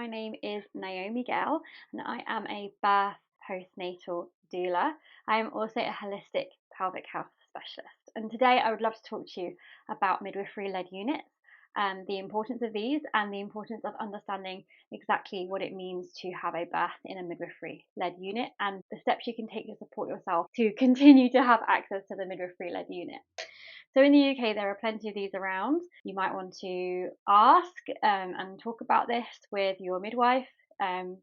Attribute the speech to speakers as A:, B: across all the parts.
A: My name is Naomi Gale and I am a birth postnatal doula. I am also a holistic pelvic health specialist. And today I would love to talk to you about midwifery-led units and the importance of these and the importance of understanding exactly what it means to have a birth in a midwifery-led unit and the steps you can take to support yourself to continue to have access to the midwifery-led unit. So in the UK, there are plenty of these around. You might want to ask and talk about this with your midwife,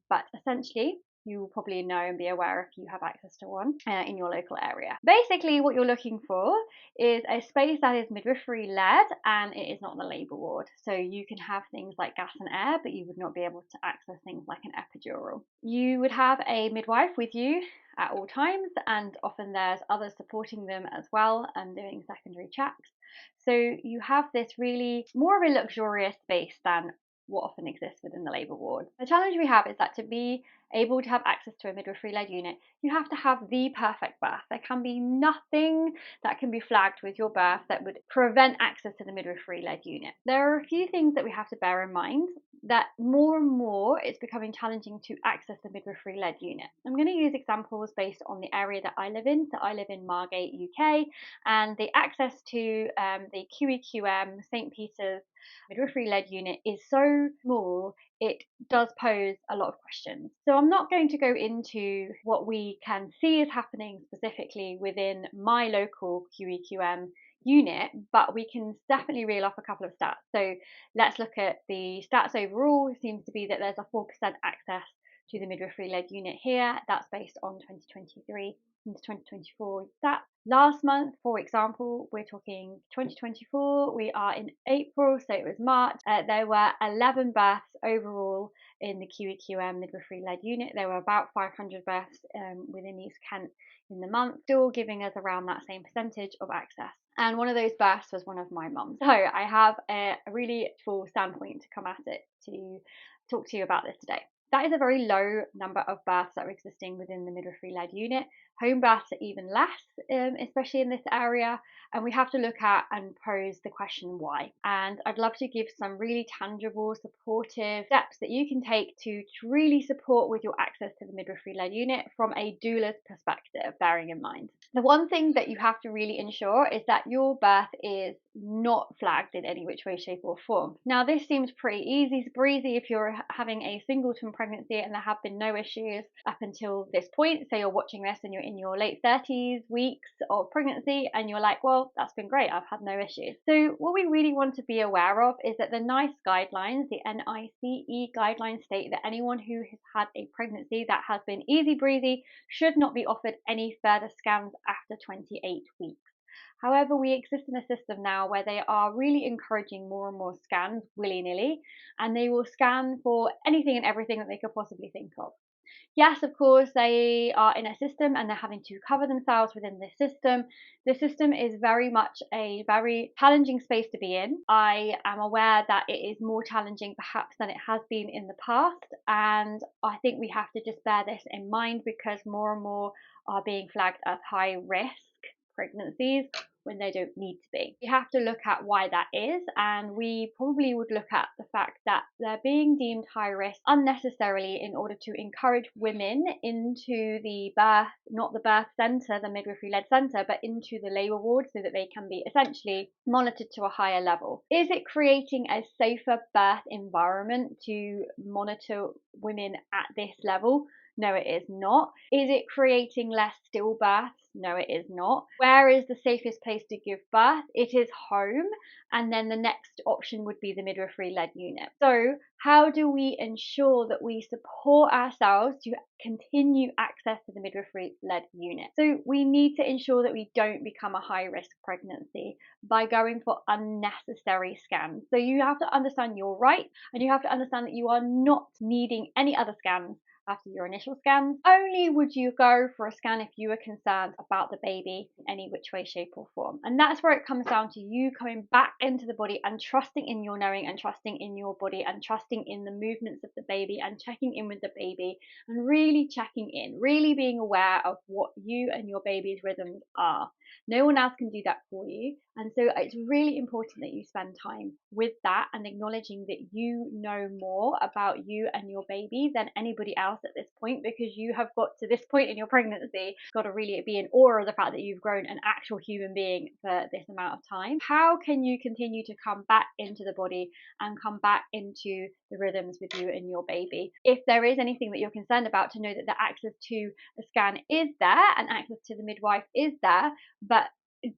A: but essentially, you will probably know and be aware if you have access to one in your local area. Basically, what you're looking for is a space that is midwifery-led and it is not the labour ward. So you can have things like gas and air, but you would not be able to access things like an epidural. You would have a midwife with you at all times, and often there's others supporting them as well and doing secondary checks. So you have this really more of a luxurious space than what often exists within the labour ward. The challenge we have is that to be able to have access to a midwifery-led unit, you have to have the perfect birth. There can be nothing that can be flagged with your birth that would prevent access to the midwifery-led unit. There are a few things that we have to bear in mind, that more and more it's becoming challenging to access the midwifery-led unit. I'm going to use examples based on the area that I live in. So I live in Margate, UK, and the access to the QEQM St Peters Midwifery-led unit is so small, it does pose a lot of questions. So I'm not going to go into what we can see is happening specifically within my local QEQM unit, but we can definitely reel off a couple of stats. So let's look at the stats overall. It seems to be that there's a 4% access to the midwifery-led unit here. That's based on 2023 into 2024 stats. Last month, for example, we're talking 2024, we are in April, so it was March. There were 11 births overall in the QEQM midwifery-led unit. There were about 500 births within East Kent in the month, still giving us around that same percentage of access. And one of those births was one of my mums. So I have a really full standpoint to come at it to talk to you about this today. That is a very low number of births that are existing within the midwifery-led unit. Home births are even less, especially in this area, and we have to look at and pose the question why. And I'd love to give some really tangible, supportive steps that you can take to really support with your access to the midwifery-led unit from a doula's perspective, bearing in mind. The one thing that you have to really ensure is that your birth is not flagged in any which way, shape or form. Now this seems pretty easy breezy if you're having a singleton pregnancy and there have been no issues up until this point. So you're watching this and you're in your late 30s weeks of pregnancy and you're like, well, that's been great, I've had no issues. So what we really want to be aware of is that the NICE guidelines, the NICE guidelines, state that anyone who has had a pregnancy that has been easy breezy should not be offered any further scans after 28 weeks. However, we exist in a system now where they are really encouraging more and more scans willy-nilly, and they will scan for anything and everything that they could possibly think of. Yes, of course, they are in a system and they're having to cover themselves within this system. The system is very much a very challenging space to be in. I am aware that it is more challenging perhaps than it has been in the past, and I think we have to just bear this in mind because more and more are being flagged as high risk pregnancies when they don't need to be. We have to look at why that is, and we probably would look at the fact that they're being deemed high risk unnecessarily in order to encourage women into the birth, not the birth centre, the midwifery-led centre, but into the labour ward so that they can be essentially monitored to a higher level. Is it creating a safer birth environment to monitor women at this level? No, it is not. Is it creating less stillbirths? No, it is not. Where is the safest place to give birth? It is home, and then the next option would be the midwifery-led unit. So how do we ensure that we support ourselves to continue access to the midwifery-led unit? So we need to ensure that we don't become a high-risk pregnancy by going for unnecessary scans. So you have to understand your right, and you have to understand that you are not needing any other scans after your initial scans. Only would you go for a scan if you were concerned about the baby in any which way, shape or form. And that's where it comes down to you coming back into the body and trusting in your knowing and trusting in your body and trusting in the movements of the baby and checking in with the baby and really checking in, really being aware of what you and your baby's rhythms are. No one else can do that for you. And so it's really important that you spend time with that and acknowledging that you know more about you and your baby than anybody else at this point, because you have got to this point in your pregnancy, got to really be in awe of the fact that you've grown an actual human being for this amount of time. How can you continue to come back into the body and come back into the rhythms with you and your baby? If there is anything that you're concerned about, to know that the access to a scan is there and access to the midwife is there, but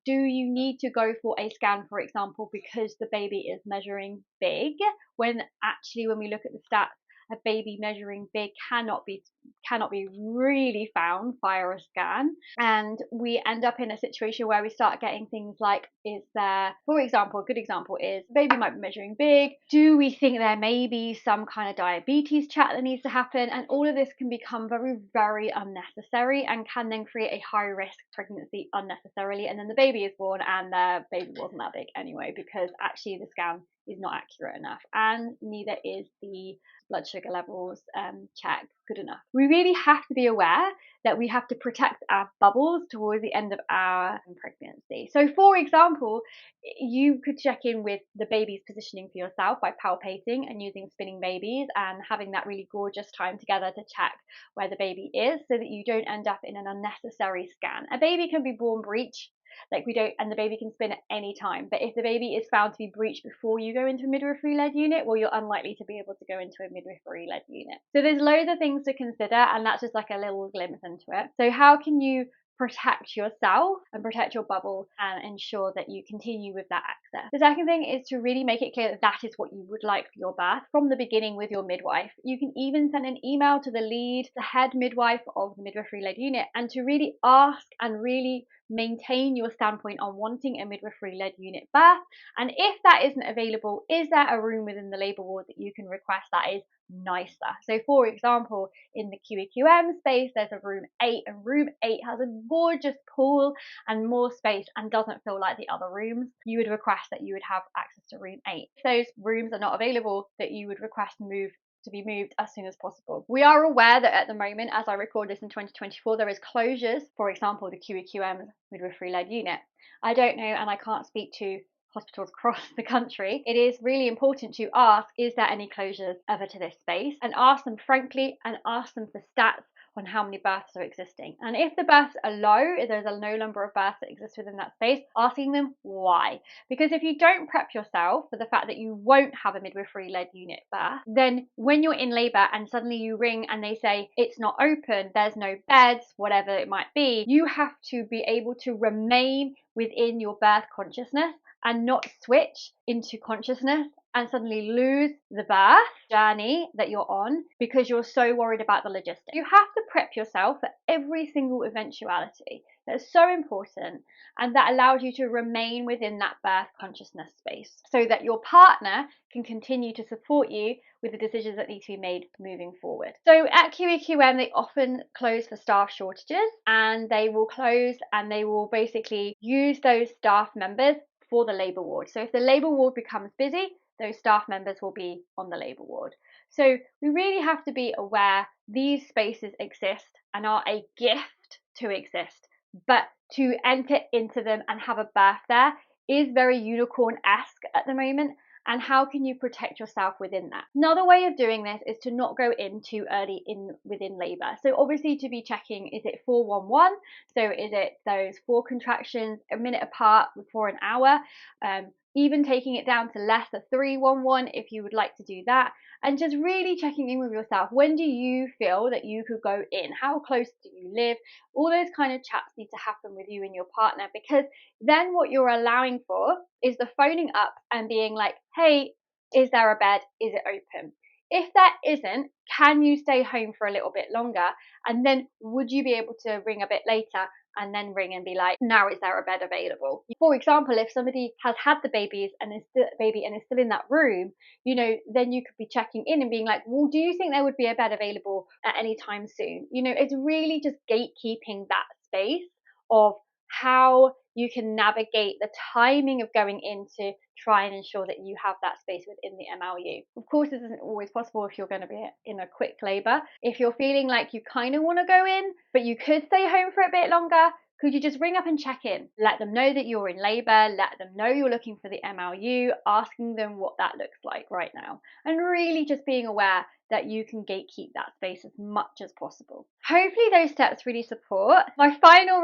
A: do you need to go for a scan, for example, because the baby is measuring big, when actually when we look at the stats, a baby measuring big cannot be really found via a scan, and we end up in a situation where we start getting things like, is there, for example, a good example is baby might be measuring big, do we think there may be some kind of diabetes chat that needs to happen? And all of this can become very, very unnecessary and can then create a high risk pregnancy unnecessarily, and then the baby is born and the baby wasn't that big anyway, because actually the scan is not accurate enough, and neither is the blood sugar levels check good enough. We really have to be aware that we have to protect our bubbles towards the end of our pregnancy. So for example, you could check in with the baby's positioning for yourself by palpating and using spinning babies and having that really gorgeous time together to check where the baby is, so that you don't end up in an unnecessary scan. A baby can be born breech, and the baby can spin at any time. But if the baby is found to be breached before you go into a midwifery-led unit, well, you're unlikely to be able to go into a midwifery-led unit. So there's loads of things to consider, and that's just like a little glimpse into it. So how can you protect yourself and protect your bubble and ensure that you continue with that access? The second thing is to really make it clear that that is what you would like for your birth from the beginning with your midwife. You can even send an email to the head midwife of the midwifery-led unit, and to really ask and really maintain your standpoint on wanting a midwifery-led unit birth. And if that isn't available, is there a room within the labour ward that you can request that is nicer? So for example, in the QEQM space, there's a room 8, and room 8 has a gorgeous pool and more space and doesn't feel like the other rooms. You would request that you would have access to room 8. If those rooms are not available, that you would request to be moved as soon as possible. We are aware that at the moment, as I record this in 2024, there is closures, for example, the QEQM midwifery-led unit. I don't know, and I can't speak to hospitals across the country. It is really important to ask, is there any closures ever to this space? And ask them frankly, and ask them for stats on how many births are existing. And if the births are low, if there's a low number of births that exist within that space, asking them why. Because if you don't prep yourself for the fact that you won't have a midwifery-led unit birth, then when you're in labour and suddenly you ring and they say it's not open, there's no beds, whatever it might be, you have to be able to remain within your birth consciousness and not switch into consciousness and suddenly lose the birth journey that you're on because you're so worried about the logistics. You have to prep yourself for every single eventuality. That's so important, and that allows you to remain within that birth consciousness space so that your partner can continue to support you with the decisions that need to be made moving forward. So at QEQM, they often close for staff shortages, and they will close and they will basically use those staff members for the labour ward. So if the labour ward becomes busy, those staff members will be on the labour ward. So we really have to be aware these spaces exist and are a gift to exist, but to enter into them and have a birth there is very unicorn-esque at the moment. And how can you protect yourself within that? Another way of doing this is to not go in too early within labour. So obviously to be checking, is it 4-1-1? So is it those 4 contractions a minute apart for an hour? Even taking it down to less than 3-1-1 if you would like to do that, and just really checking in with yourself. When do you feel that you could go in? How close do you live? All those kind of chats need to happen with you and your partner, because then what you're allowing for is the phoning up and being like, hey, is there a bed? Is it open? If there isn't, can you stay home for a little bit longer? And then would you be able to ring a bit later and then ring and be like, now is there a bed available? For example, if somebody has had the baby and is still in that room, then you could be checking in and being like, well, do you think there would be a bed available at any time soon? It's really just gatekeeping that space of how you can navigate the timing of going in to try and ensure that you have that space within the MLU. Of course, this isn't always possible if you're going to be in a quick labour. If you're feeling like you kind of want to go in, but you could stay home for a bit longer, could you just ring up and check in? Let them know that you're in labour, let them know you're looking for the MLU, asking them what that looks like right now, and really just being aware that you can gatekeep that space as much as possible. Hopefully those steps really support. My final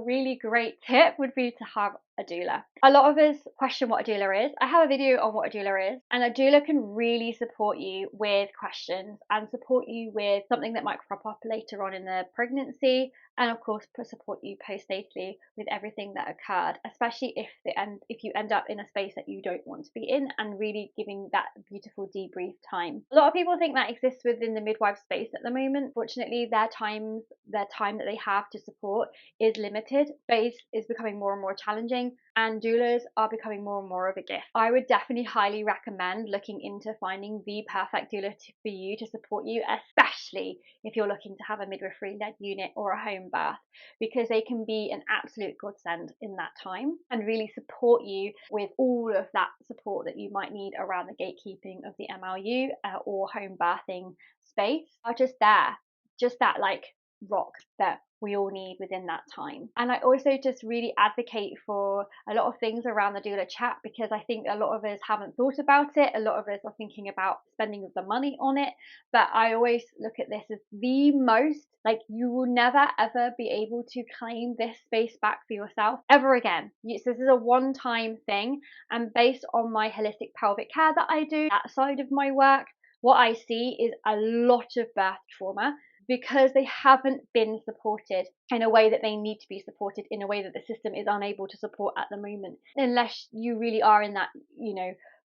A: really great tip would be to have a doula. A lot of us question what a doula is. I have a video on what a doula is, and a doula can really support you with questions and support you with something that might crop up later on in the pregnancy, and of course support you postnatally with everything that occurred, especially if you end up in a space that you don't want to be in, and really giving that beautiful debrief time. A lot of people think that exists within the midwife space at the moment. Fortunately, their time that they have to support is limited. Space is becoming more and more challenging, and doulas are becoming more and more of a gift. I would definitely highly recommend looking into finding the perfect doula for you to support you, especially if you're looking to have a midwifery-led unit or a home birth, because they can be an absolute godsend in that time and really support you with all of that support that you might need around the gatekeeping of the MLU or home birthing space are just there, just that like rock that we all need within that time. And I also just really advocate for a lot of things around the doula chat, because I think a lot of us haven't thought about it. A lot of us are thinking about spending the money on it, but I always look at this as the most, like, you will never ever be able to claim this space back for yourself ever again. So this is a one-time thing, and based on my holistic pelvic care that I do, that side of my work, what I see is a lot of birth trauma because they haven't been supported in a way that they need to be supported, in a way that the system is unable to support at the moment, unless you really are in that,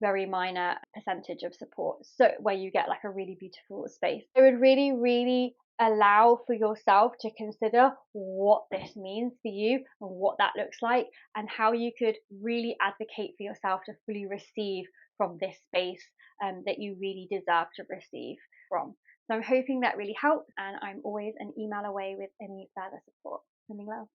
A: very minor percentage of support, so where you get like a really beautiful space. I would really, really allow for yourself to consider what this means for you and what that looks like, and how you could really advocate for yourself to fully receive from this space that you really deserve to receive from. So I'm hoping that really helps, and I'm always an email away with any further support. Sending love.